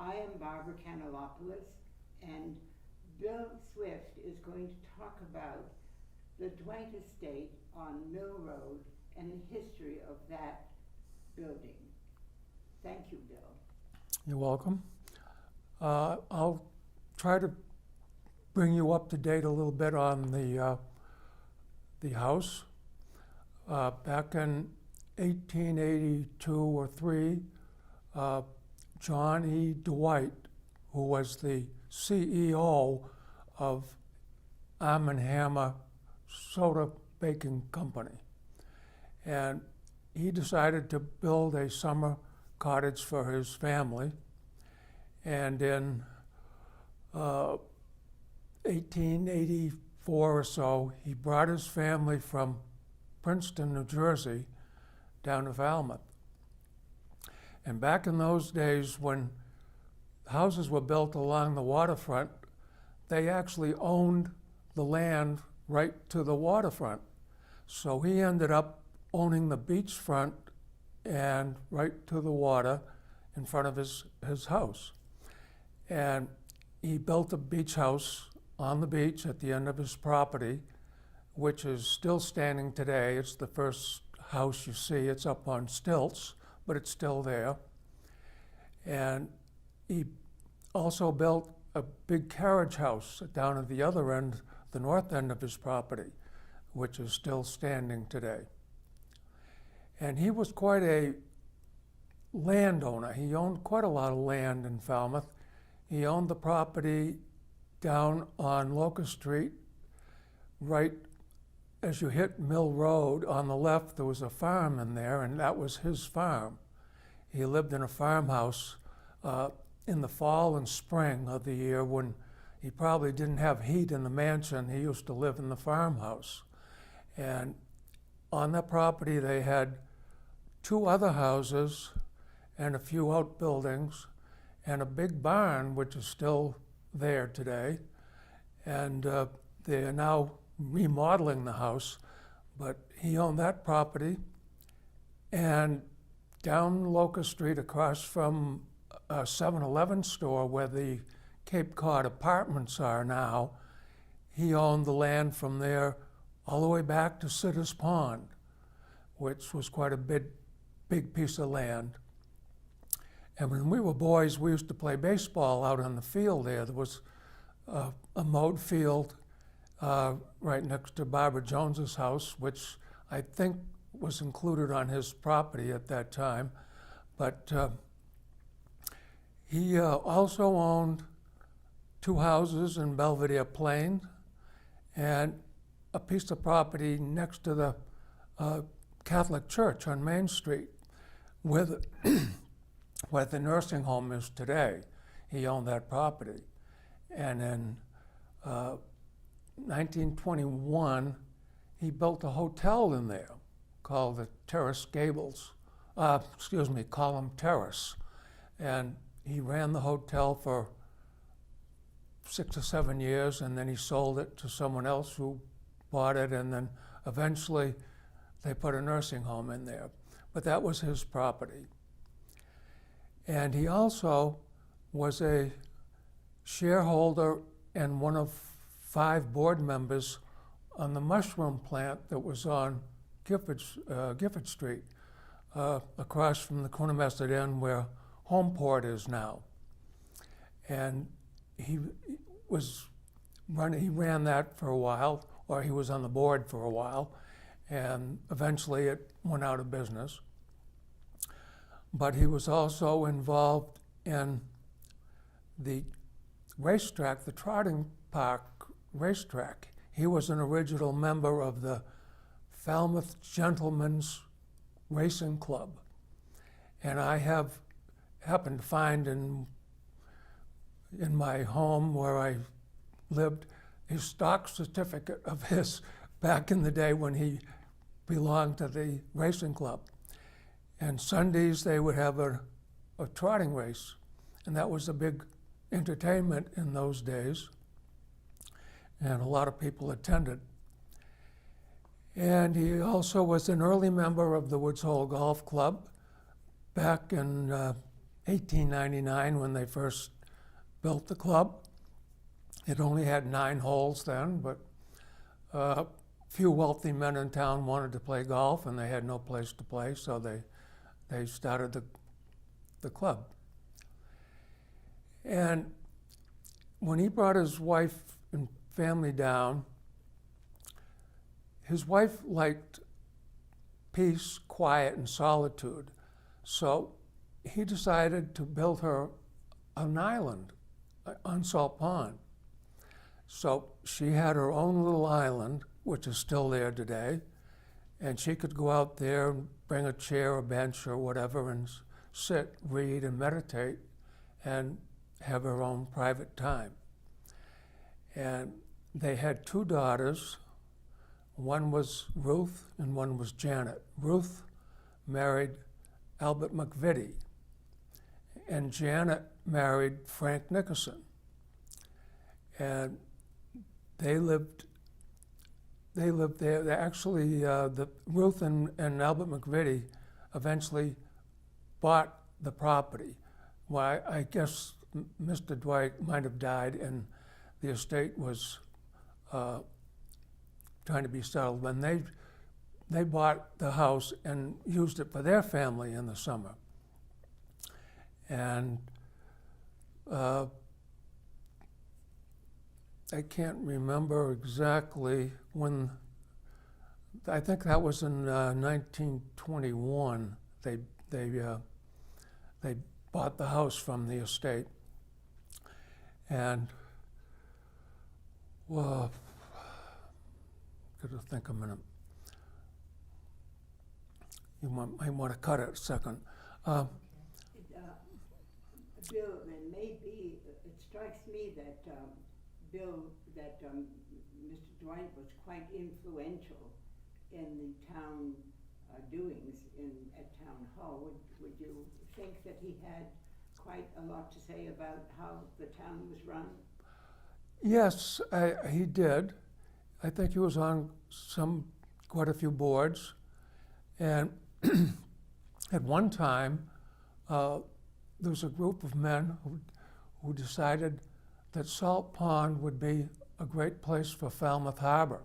I am Barbara Canelopoulos, and Bill Swift is going to talk about the Dwight Estate on Mill Road and the history of that building. Thank you, Bill. You're welcome. I'll try to bring you up to date a little bit on the house. Back in 1882 or 3, John E. Dwight, who was the CEO of Arm & Hammer Soda Baking Company, and he decided to build a summer cottage for his family. And in 1884 or so, he brought his family from Princeton, New Jersey, down to Falmouth. And back in those days, when houses were built along the waterfront, they actually owned the land right to the waterfront. So he ended up owning the beachfront and right to the water in front of his house. And he built a beach house on the beach at the end of his property, which is still standing today. It's the first house you see. It's up on stilts, but it's still there. And he also built a big carriage house down at the other end, the north end of his property, which is still standing today. And he was quite a landowner. He owned quite a lot of land in Falmouth. He owned the property down on Locust Street, right as you hit Mill Road. On the left, there was a farm in there, and that was his farm. He lived in a farmhouse in the fall and spring of the year when he probably didn't have heat in the mansion. He used to live in the farmhouse. And on that property, they had 2 other houses and a few outbuildings and a big barn, which is still there today. And they are now remodeling the house, but he owned that property. And down Locust Street, across from a 7-Eleven store where the Cape Cod apartments are now, he owned the land from there all the way back to Sitter's Pond, which was quite a big piece of land. And when we were boys, we used to play baseball out on the field there. There was a mowed field right next to Barbara Jones's house, which I think was included on his property at that time. But he also owned 2 houses in Belvedere Plain and a piece of property next to the Catholic Church on Main Street, where the nursing home is today. He owned that property. And in 1921, he built a hotel in there called the Terrace Gables, Column Terrace. And he ran the hotel for 6 or 7 years, and then he sold it to someone else who bought it, and then eventually they put a nursing home in there. But that was his property. And he also was a shareholder and one of 5 board members on the mushroom plant that was on Gifford Street, across from the Coonamessett Inn where Homeport is now. And he ran that for a while, or he was on the board for a while, and eventually it went out of business. But he was also involved in the racetrack, the Trotting Park racetrack. He was an original member of the Falmouth Gentlemen's Racing Club. And I have happened to find in my home where I lived a stock certificate of his back in the day when he belonged to the racing club. And Sundays they would have a trotting race, and that was a big entertainment in those days, and a lot of people attended. And he also was an early member of the Woods Hole Golf Club back in 1899 when they first built the club. It only had 9 holes then, but few wealthy men in town wanted to play golf, and they had no place to play, so they started the club. And when he brought his wife and family down, his wife liked peace, quiet, and solitude. So he decided to build her an island on Salt Pond. So she had her own little island, which is still there today, and she could go out there and bring a chair or bench or whatever and sit, read, and meditate, and have her own private time. And they had 2 daughters. One was Ruth and one was Janet. Ruth married Albert McVitie, and Janet married Frank Nickerson. And they lived there. They actually, Ruth and Albert McVitie eventually bought the property. Well, I guess Mr. Dwight might have died, and the estate was trying to be settled. And they bought the house and used it for their family in the summer. And I can't remember exactly when. I think that was in 1921. They bought the house from the estate, and well, gotta think a minute. You might want to cut it a second. Bill, and maybe it strikes me that Bill, that Mr. Dwight was quite influential in the town doings at Town Hall. Would you think that he had quite a lot to say about how the town was run? Yes, he did. I think he was on quite a few boards, and at one time there was a group of men who decided that Salt Pond would be a great place for Falmouth Harbor,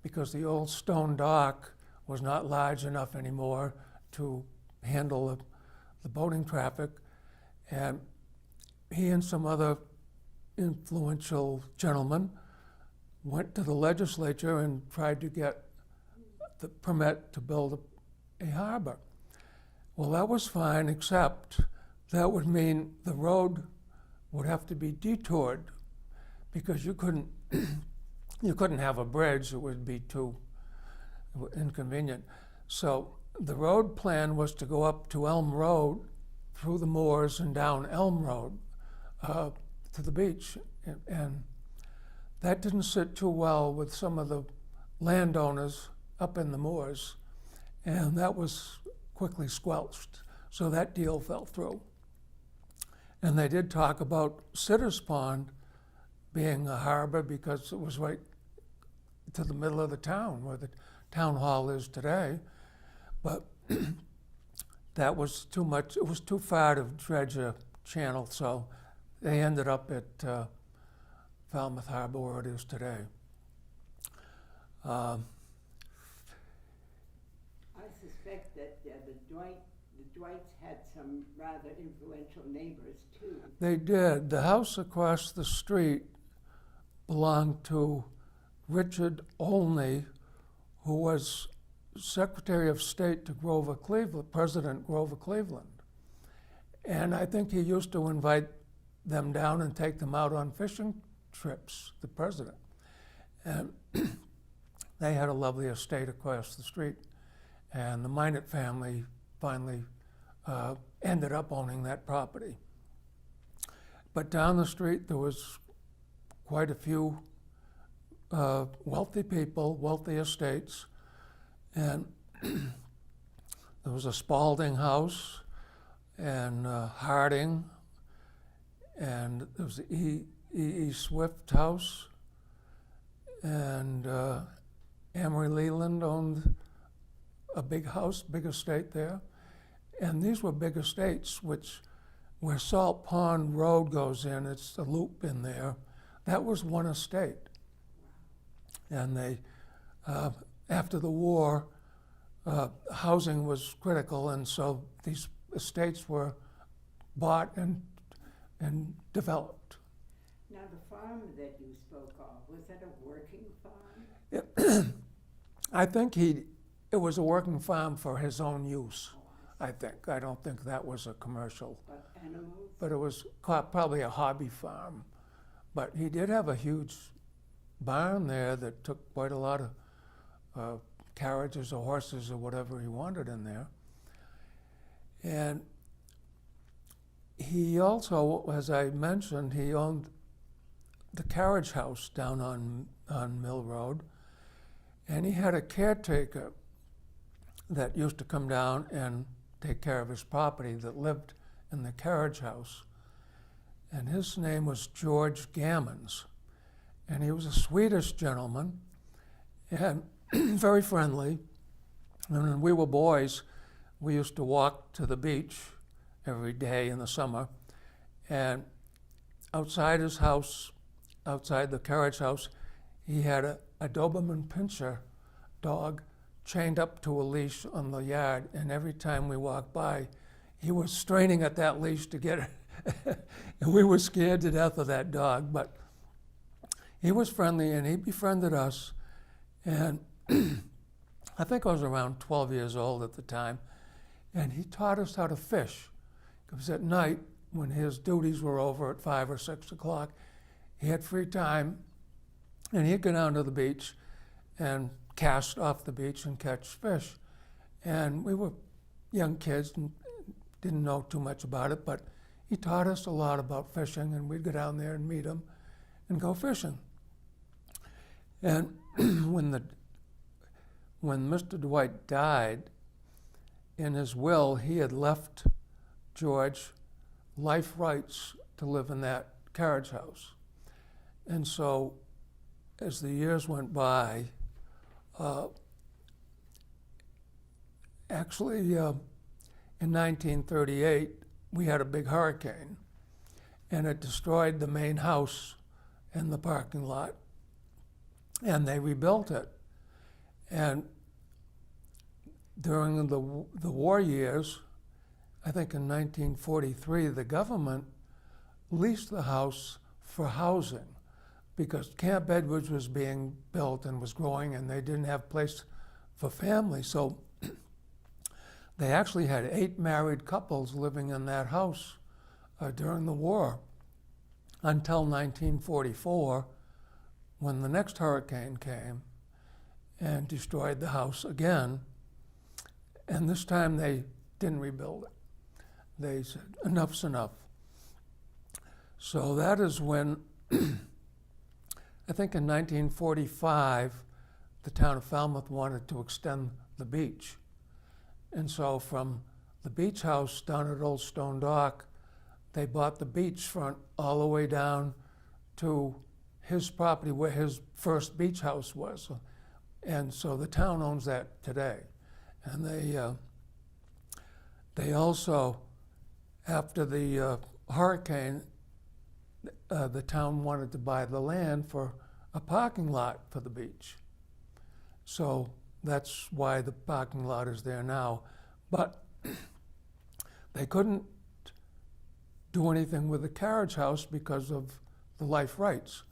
because the old stone dock was not large enough anymore to handle the boating traffic. And he and some other influential gentlemen went to the legislature and tried to get the permit to build a harbor. Well, that was fine, except that would mean the road would have to be detoured, because you couldn't have a bridge. It would be too inconvenient. So the road plan was to go up to Elm Road, through the moors and down Elm Road to the beach. And that didn't sit too well with some of the landowners up in the moors, and that was quickly squelched. So that deal fell through. And they did talk about Sitter's Pond being a harbor, because it was right to the middle of the town where the town hall is today. But that was too much. It was too far to dredge a channel, so they ended up at Falmouth Harbor, where it is today. I suspect that the Dwights had some rather influential neighbors too. They did. The house across the street belonged to Richard Olney, who was Secretary of State to Grover Cleveland, President Grover Cleveland. And I think he used to invite them down and take them out on fishing trips, the president. And they had a lovely estate across the street. And the Minot family finally ended up owning that property. But down the street, there was quite a few wealthy people, wealthy estates. And there was a Spalding house, and Harding, and there was the E. Swift house, and Amory Leland owned a big house, big estate there. And these were big estates which where Salt Pond Road goes in, it's the loop in there, that was one estate. And they, after the war, housing was critical, and so these estates were bought and developed. Now, the farm that you spoke of, was that a working farm? I think it was a working farm for his own use, I think. I don't think that was a commercial. But animals? But it was probably a hobby farm. But he did have a huge barn there that took quite a lot of carriages or horses or whatever he wanted in there. And he also, as I mentioned, he owned the carriage house down on Mill Road. And he had a caretaker that used to come down and take care of his property that lived in the carriage house. And his name was George Gammons. And he was a Swedish gentleman and very friendly. And when we were boys, we used to walk to the beach every day in the summer. And outside his house, outside the carriage house, he had a Doberman Pinscher dog chained up to a leash on the yard. And every time we walked by, he was straining at that leash to get it. And we were scared to death of that dog. But he was friendly, and he befriended us. And I think I was around 12 years old at the time. And he taught us how to fish. Because at night, when his duties were over at 5 or 6 o'clock, he had free time, and he'd go down to the beach and cast off the beach and catch fish. And we were young kids and didn't know too much about it, but he taught us a lot about fishing, and we'd go down there and meet him and go fishing. And when Mr. Dwight died, in his will, he had left George life rights to live in that carriage house. And so, as the years went by, actually, in 1938, we had a big hurricane, and it destroyed the main house and the parking lot, and they rebuilt it. And during the war years, I think in 1943, the government leased the house for housing because Camp Edwards was being built and was growing, and they didn't have place for families. So they actually had 8 married couples living in that house during the war until 1944, when the next hurricane came and destroyed the house again. And this time they didn't rebuild it. They said, enough's enough. So that is when, I think in 1945, the town of Falmouth wanted to extend the beach. And so from the beach house down at Old Stone Dock, they bought the beachfront all the way down to his property where his first beach house was. And so the town owns that today. And they also, after the hurricane, the town wanted to buy the land for a parking lot for the beach. So that's why the parking lot is there now. But they couldn't do anything with the carriage house because of the life rights.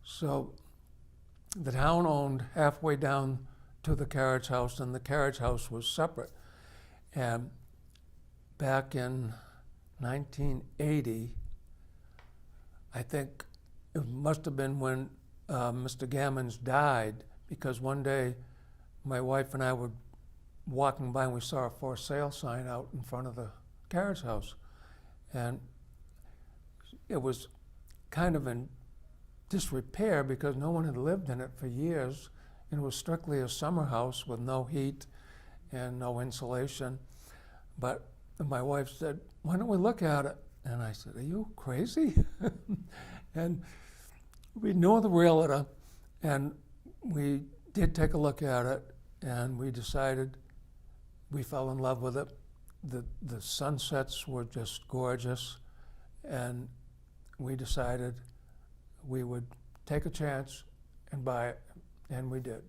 So the town owned halfway down to the carriage house, and the carriage house was separate. And back in 1980, I think it must have been when Mr. Gammons died, because one day my wife and I were walking by and we saw a for sale sign out in front of the carriage house. And it was kind of in disrepair because no one had lived in it for years. And it was strictly a summer house with no heat and no insulation. But my wife said, why don't we look at it? And I said, are you crazy? And we know the realtor, and we did take a look at it, and we decided we fell in love with it. The sunsets were just gorgeous. and we decided we would take a chance and buy it, and we did.